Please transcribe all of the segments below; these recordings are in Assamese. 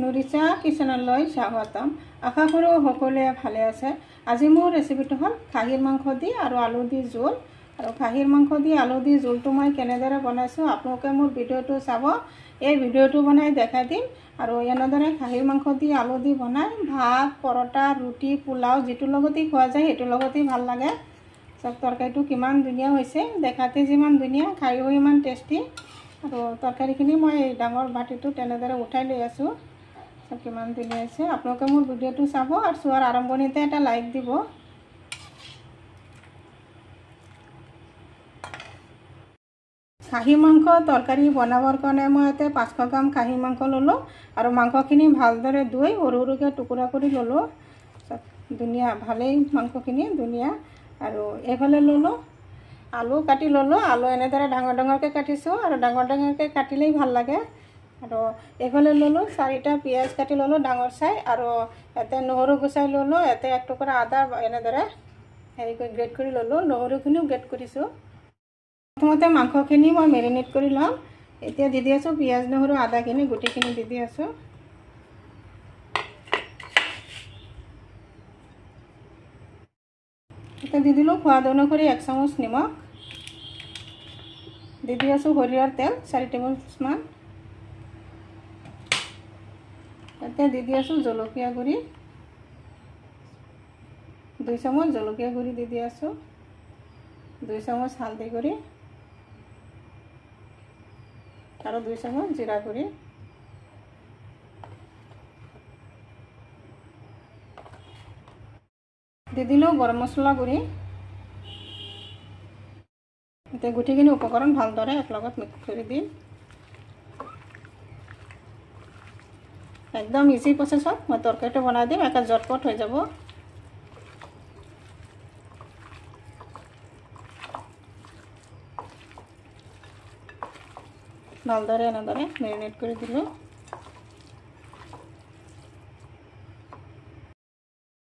নুৰিছা কিচেনলৈ স্বাগতম। আশা কৰোঁ সকলোৱে ভালে আছে। আজি মোৰ ৰেচিপিটো হ'ল খাহীৰ মাংস দি আৰু আলু দি জোল। আৰু খাহীৰ মাংস দি আলু দি জোলটো মই কেনেদৰে বনাইছোঁ আপোনালোকে মোৰ ভিডিঅ'টো চাব। এই ভিডিঅ'টো বনাই দেখাই দিম। আৰু এনেদৰে খাহীৰ মাংস দি আলু দি বনাই ভাত, পৰঠা, ৰুটি, পোলাও যিটোৰ লগতেই খোৱা যায় সেইটোৰ লগতেই ভাল লাগে। চব তৰকাৰীটো কিমান ধুনীয়া হৈছে, দেখাতে যিমান ধুনীয়া খায়ো ইমান টেষ্টি। আৰু তৰকাৰীখিনি মই ডাঙৰ বাটিটো তেনেদৰে উঠাই লৈ আছোঁ। চব কিমান ধুনীয়া হৈছে। আপোনালোকে মোৰ ভিডিঅ'টো চাব আৰু চোৱাৰ আৰম্ভণিতে এটা লাইক দিব। খাহী মাংস তৰকাৰী বনাবৰ কাৰণে মই ইয়াতে 500 গ্ৰাম খাহী মাংস ল'লোঁ আৰু মাংসখিনি ভালদৰে ধুই সৰু সৰুকৈ টুকুৰা কৰি ল'লোঁ। চব ধুনীয়া, ভালেই মাংসখিনি ধুনীয়া। আৰু এইফালে ল'লোঁ আলু কাটি ল'লোঁ। আলু এনেদৰে ডাঙৰ ডাঙৰকৈ কাটিছোঁ আৰু ডাঙৰ ডাঙৰকৈ কাটিলেই ভাল লাগে। আৰু এইফালে ল'লোঁ 4টা পিঁয়াজ কাটি ল'লোঁ ডাঙৰ চাই, আৰু ইয়াতে নহৰু গুচাই ল'লোঁ। ইয়াতে 1 টুকুৰা আদা এনেদৰে গ্ৰেট কৰি ল'লোঁ। নহৰুখিনিও গ্ৰেট কৰিছোঁ। প্ৰথমতে মাংসখিনি মই মেৰিনেট কৰি ল'ম। এতিয়া দি আছোঁ পিঁয়াজ, নহৰু, আদাখিনি গোটেইখিনি দি আছোঁ। এতিয়া দি দিলোঁ সোৱাদ অনুসৰি 1 চামুচ নিমখ। দি আছোঁ সৰিয়হৰ তেল 4 টেবুলস্পুন। এতিয়া দি আছোঁ জলকীয়া গুড়ি 2 চামুচ জলকীয়া গুড়ি দি আছোঁ। 2 চামুচ হালধি গুড়ি আৰু 2 চামুচ জিৰা গুড়ি। দি দিলোঁ গৰম মছলা গুড়ি। এতিয়া গোটেইখিনি উপকৰণ ভালদৰে একলগত মিক্স কৰি দিম। একদম ইজি প্ৰচেছত মই তৰকাৰীটো বনাই দিম, একে জটপট হৈ যাব। ভালদৰে এনেদৰে মেৰিনেট কৰি দিলোঁ।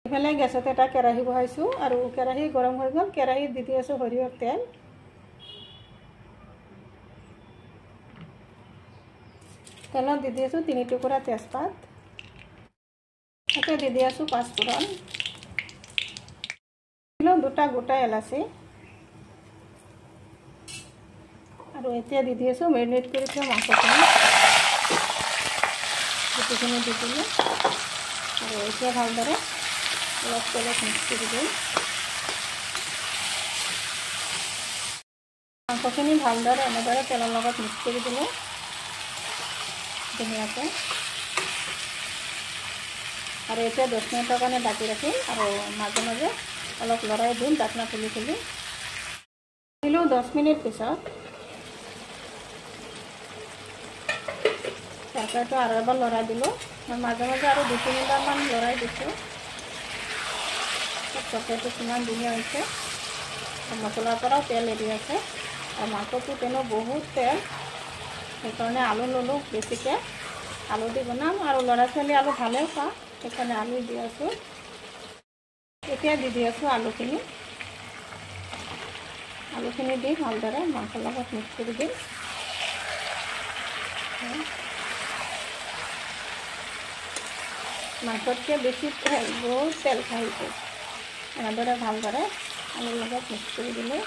এইফালে গেছত এটা কেৰাহী বহাইছোঁ আৰু কেৰাহী গৰম হৈ গ'ল। কেৰাহীত দি আছোঁ সৰিয়হৰ তেল। তেলত দি আছোঁ 3 টুকুৰা তেজপাত। এতিয়া দি আছোঁ 5 ফোৰণ। দিলোঁ 2টা গোটা এলাচি। আৰু এতিয়া দি আছোঁ মেৰিনেট কৰি থোৱা মাংসখিনি। গোটেইখিনি দি দিলোঁ আৰু এতিয়া ভালদৰে অলপ তেলত মিক্স কৰি দিম। মাংসখিনি ভালদৰে এনেদৰে তেলৰ লগত মিক্স কৰি দিলোঁ ধুনীয়াকৈ। আৰু এতিয়া 10 মিনিটৰ কাৰণে ঢাকি ৰাখিম আৰু মাজে মাজে অলপ লৰাই দিম ঢাকনা খুলি খুলি। দিলোঁ 10 মিনিট পিছত। তৰকাৰীটো আৰু এবাৰ লৰাই দিলোঁ। মই মাজে মাজে আৰু 2-3 মিনিটমান লৰাই দিছোঁ। তৰকাৰীটো কিমান ধুনীয়া হৈছে। মছলাৰ পৰাও তেল এৰি আছে আৰু মাংসটো তেনেও বহুত তেল, সেইকাৰণে আলু ল'লোঁ বেছিকৈ। আলু দি বনাম আৰু ল'ৰা ছোৱালী আলু ভালেও পাওঁ, সেইকাৰণে আলু দি আছোঁ। এতিয়া দি আছোঁ আলুখিনি। আলুখিনি দি ভালদৰে মাংসৰ লগত মিক্স কৰি দিম। মাংসতকৈ বেছি তেল, বহুত তেল খাইছে। এনেদৰে ভালদৰে আলুৰ লগত মিক্স কৰি দিলোঁ।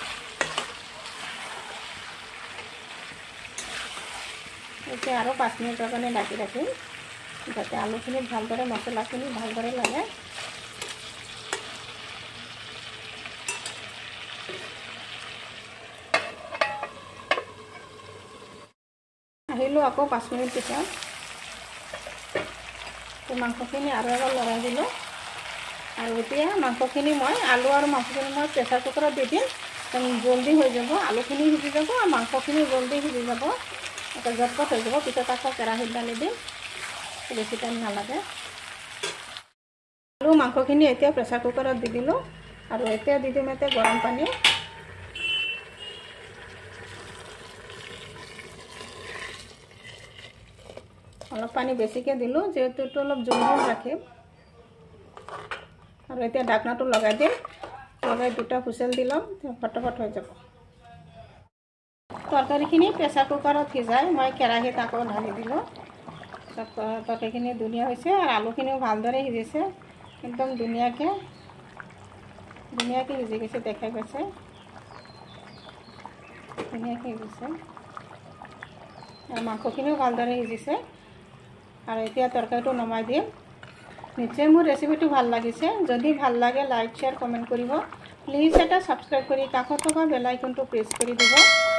এতিয়া আৰু 5 মিনিটৰ কাৰণে ঢাকি ৰাখিম যাতে আলুখিনি ভালদৰে মছলাখিনি ভালদৰে লাগে। আহিলোঁ আকৌ 5 মিনিট পিছত। মাংসখিনি আৰু এবাৰ লৰাই দিলোঁ। আৰু এতিয়া মাংসখিনি মই আলু আৰু মাংসখিনি মই প্ৰেছাৰ কুকাৰত দি দিম। জলদি হৈ যাব, আলুখিনি সিজি যাব আৰু মাংসখিনি জলদি সিজি যাব। এটা জটপট হৈ যাব। পিছত আকৌ কেৰাহীত ঢালি দিম, বেছি টাইম নালাগে। আলু মাংসখিনি এতিয়া প্ৰেছাৰ কুকাৰত দি দিলোঁ আৰু এতিয়া দি দিম এতিয়া গৰম পানী। অলপ পানী বেছিকৈ দিলোঁ যিহেতু এইটো অলপ জোল জোল ৰাখিম। আৰু এতিয়া ঢাকনাটো লগাই দিম। লগাই 2টা হুইচেল দি ল'ম, ফটাফট হৈ যাব। তৰকাৰীখিনি প্ৰেছাৰ কুকাৰত সিজাই মই কেৰাহীত আকৌ ঢালি দিলোঁ। চব তৰকাৰীখিনি ধুনীয়া হৈছে আৰু আলুখিনিও ভালদৰে সিজিছে একদম ধুনীয়াকৈ সিজি গৈছে দেখাই পাইছে ধুনীয়াকৈ সিজিছে আৰু মাংসখিনিও ভালদৰে সিজিছে আৰু এতিয়া তৰকাৰীটো নমাই দিম নিশ্চয় মোৰ ৰেচিপিটো ভাল লাগিছে যদি ভাল লাগে লাইক শ্বেয়াৰ কমেণ্ট কৰিব প্লিজ এটা সাবস্ক্ৰাইব কৰি কাষত থকা বেল আইকনটো প্ৰেছ কৰি দিব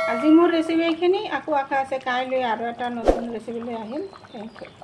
আজি মোৰ ৰেচিপি এইখিনি আকৌ আশা আছে কাইলৈ আৰু এটা নতুন ৰেচিপি লৈ আহিম থেংক ইউ